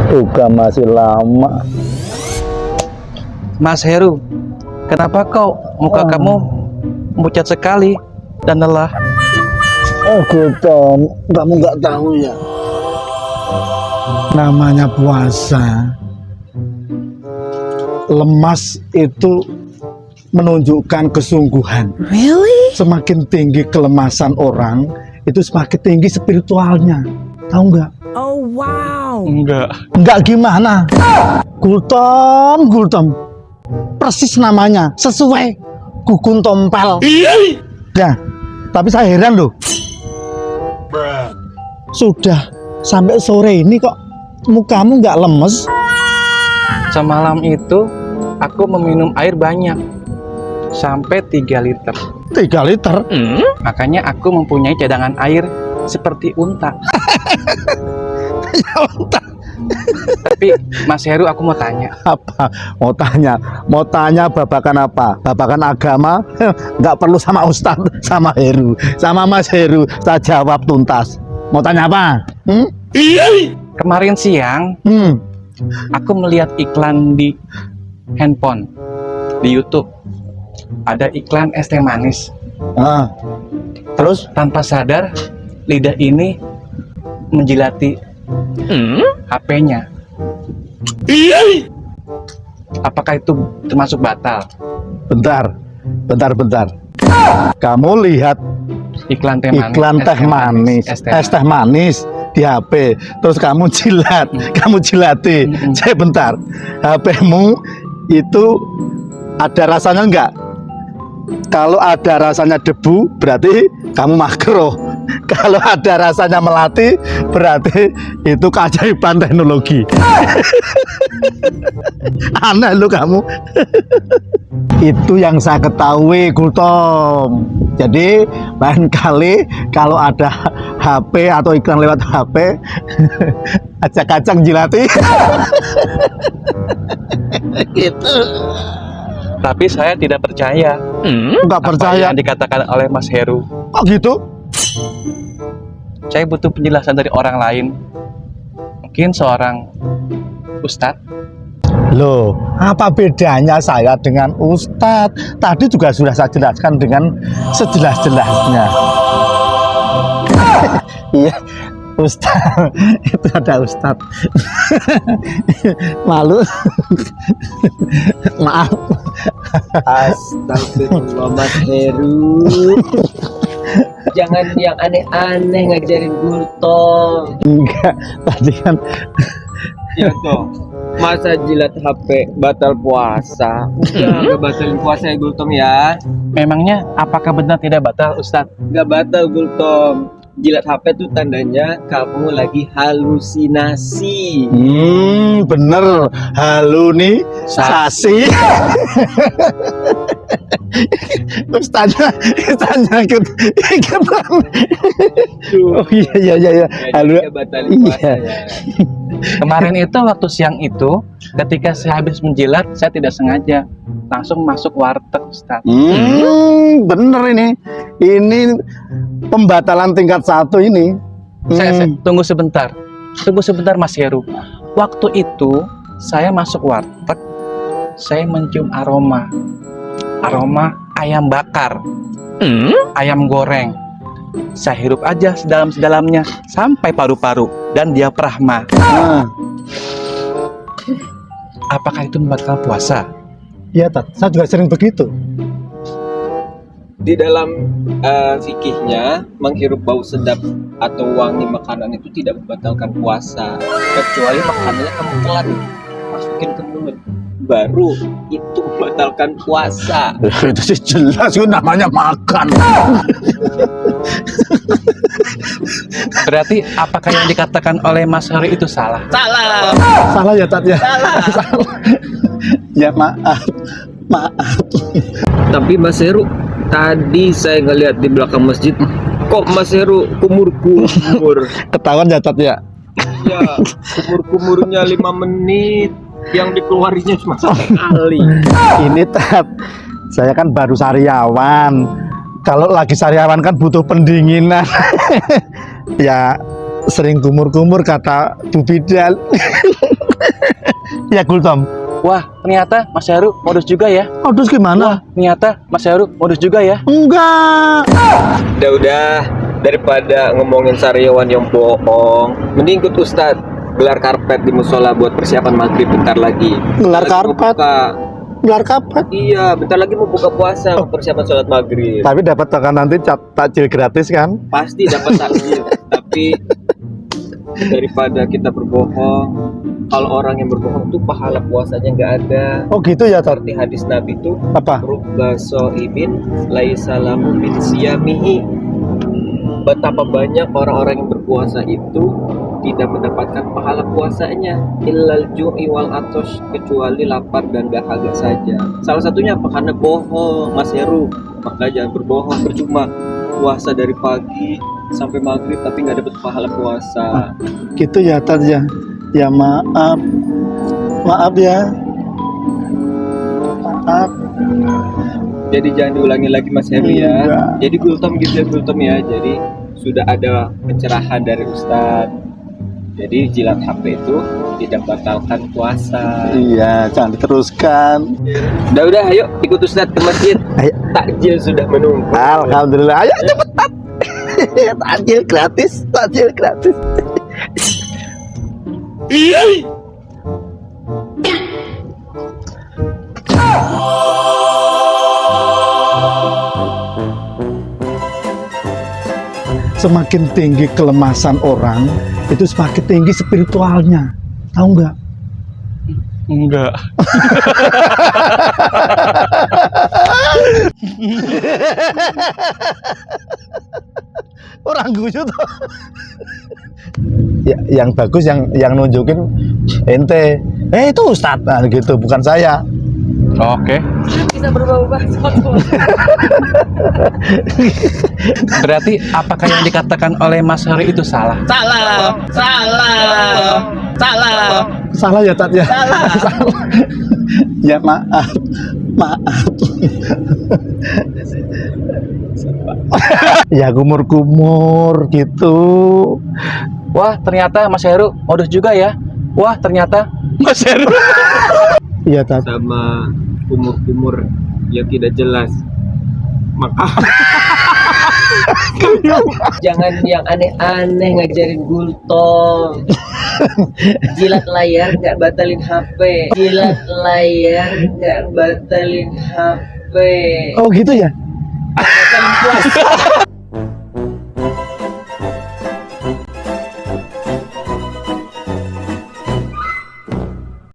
Juga masih lama. Mas Heru, kenapa kau muka kamu pucat sekali dan lelah? Oh Gultom, kamu nggak tahu ya. Namanya puasa. Lemas itu menunjukkan kesungguhan. Really? Semakin tinggi kelemasan orang, itu semakin tinggi spiritualnya. Tahu nggak? Oh wow. Enggak. Nggak gimana? Gultom. Persis namanya, sesuai Gugun Tompel. Ya, tapi saya heran loh. Sudah sampai sore ini kok mukamu nggak lemes? Semalam itu aku meminum air banyak, sampai 3 liter. 3 liter? Makanya aku mempunyai cadangan air seperti unta. Ya unta. Tapi Mas Heru, aku mau tanya. Apa? Mau tanya babakan apa? Babakan agama? Nggak perlu sama Ustadz, sama Heru, sama Mas Heru. Saya jawab tuntas. Mau tanya apa? Kemarin siang aku melihat iklan di handphone di YouTube. Ada iklan es teh manis. Ah. Terus? Tanpa sadar lidah ini menjilati HP-nya. Apakah itu termasuk batal? Bentar. Kamu lihat Iklan teh manis. iklan teh manis, es teh manis di HP. Terus kamu jilati. Saya bentar. HP-mu itu ada rasanya enggak? Kalau ada rasanya debu, berarti kamu makruh. Kalau ada rasanya melati, berarti itu keajaiban teknologi. Aneh lu kamu. Itu yang saya ketahui, Gultom. Jadi lain kali kalau ada HP atau iklan lewat HP, acak-acak jilati. Gitu. Tapi saya tidak percaya. Nggak Apa percaya? yang dikatakan oleh Mas Heru. Oh gitu? Saya butuh penjelasan dari orang lain. Mungkin seorang ustadz. Loh, apa bedanya saya dengan Ustadz? Tadi juga sudah saya jelaskan dengan sejelas-jelasnya. Iya, Ustadz. Itu ada Ustadz. Malu. Maaf. Astagfirullah Mas Heru. Jangan yang aneh-aneh ngajarin Gultom. Enggak, tadi kan Ya toh. Masa jilat HP batal puasa? Udah gak batalin puasa ya Gultom ya. Memangnya apakah benar tidak batal, Ustadz? Gak batal Gultom. Jilat HP tuh tandanya kamu lagi halusinasi. bener. Halo nih, Sasi. Ustaznya ikut. Oh iya. Halo. Gak batalin puasa Iya. ya. Kemarin itu waktu siang itu, ketika saya habis menjilat, saya tidak sengaja langsung masuk warteg, Ustadz. Bener ini. Ini pembatalan tingkat 1 ini. Saya tunggu sebentar Mas Heru. Waktu itu saya masuk warteg, saya mencium aroma ayam bakar, ayam goreng. Saya hirup aja sedalam-sedalamnya sampai paru-paru dan diafragma. Apakah itu membatalkan puasa? Iya, Tat. Saya juga sering begitu. Di dalam fikihnya, menghirup bau sedap atau wangi makanan itu tidak membatalkan puasa, kecuali makanannya kamu telan masukin ke mulut, baru itu membatalkan puasa. Itu sih jelas, itu namanya makan. Berarti apakah yang dikatakan oleh Mas Heru itu salah? Salah. Salah ya, Tat ya? Salah. Ya maaf. Tapi Mas Heru, tadi saya ngeliat di belakang masjid, kok Mas Heru kumur. Ketahuan ya, Tat ya? Ya, kumurnya 5 menit, yang dikeluarinya cuma 1 kali. Ini, Tat, saya kan baru sariawan. Kalau lagi sariawan kan butuh pendinginan. Ya sering kumur-kumur kata Bu Bidal. Ya Gultom. Wah, ternyata Mas Heru modus juga ya. Oh, terus gimana? Ternyata Mas Heru modus juga ya. Enggak. Udah, daripada ngomongin sariawan yang bohong, mending ikut Ustadz gelar karpet di musola buat persiapan maghrib bentar lagi. Gelar Bentar lagi mau karpet? buka. Gelar karpet. Iya, bentar lagi mau buka puasa, persiapan sholat maghrib. Tapi dapat token nanti takjil gratis kan? Pasti dapat takjil. Tapi daripada kita berbohong, kalau orang yang berbohong tuh pahala puasanya nggak ada. Oh gitu ya, Tat. Seperti hadis Nabi tuh, Apa? rubba so'imin laisalamu min siyamihi. Betapa banyak orang-orang yang berpuasa itu tidak mendapatkan pahala puasanya, illal ju'i wal atosh, kecuali lapar dan dahaga saja. Salah satunya apa? Karena bohong, Mas Heru. Maka jangan berbohong, percuma puasa dari pagi sampai maghrib tapi nggak dapat pahala puasa. Gitu ya, Tat ya. Ya maaf. Maaf ya. Maaf. Jadi jangan diulangi lagi Mas Heru ya. Enggak. Jadi Gultom gitu ya, Gultom ya. Jadi sudah ada pencerahan dari Ustadz. Jadi jilat HP itu tidak batalkan puasa. Iya, jangan diteruskan. Udah, ayo ikut Ustadz ke masjid. Ayo. Takjil sudah menunggu. Alhamdulillah. Ayo cepetan. Takjil gratis, takjil gratis. Semakin tinggi kelemasan orang, itu semakin tinggi spiritualnya. Tahu nggak? Enggak. Orang guyu tuh. Ya, yang bagus yang nunjukin ente. Itu Ustadz, nah, gitu, bukan saya. Oke. Bisa berubah-ubah soalnya. Berarti apakah yang dikatakan oleh Mas Heru itu salah? Salah ya, Tat ya. Salah. Ya maaf. Ya kumur-kumur gitu. Wah, ternyata Mas Heru modus juga ya. Wah, ternyata Mas Heru. Iya, Tat. Sama kumur-kumur yang tidak jelas. Maka jangan yang aneh-aneh ngajarin Gultom. Jilat layar nggak batalin HP. Jilat layar nggak batalin HP. Oh gitu ya. Batalin puasa.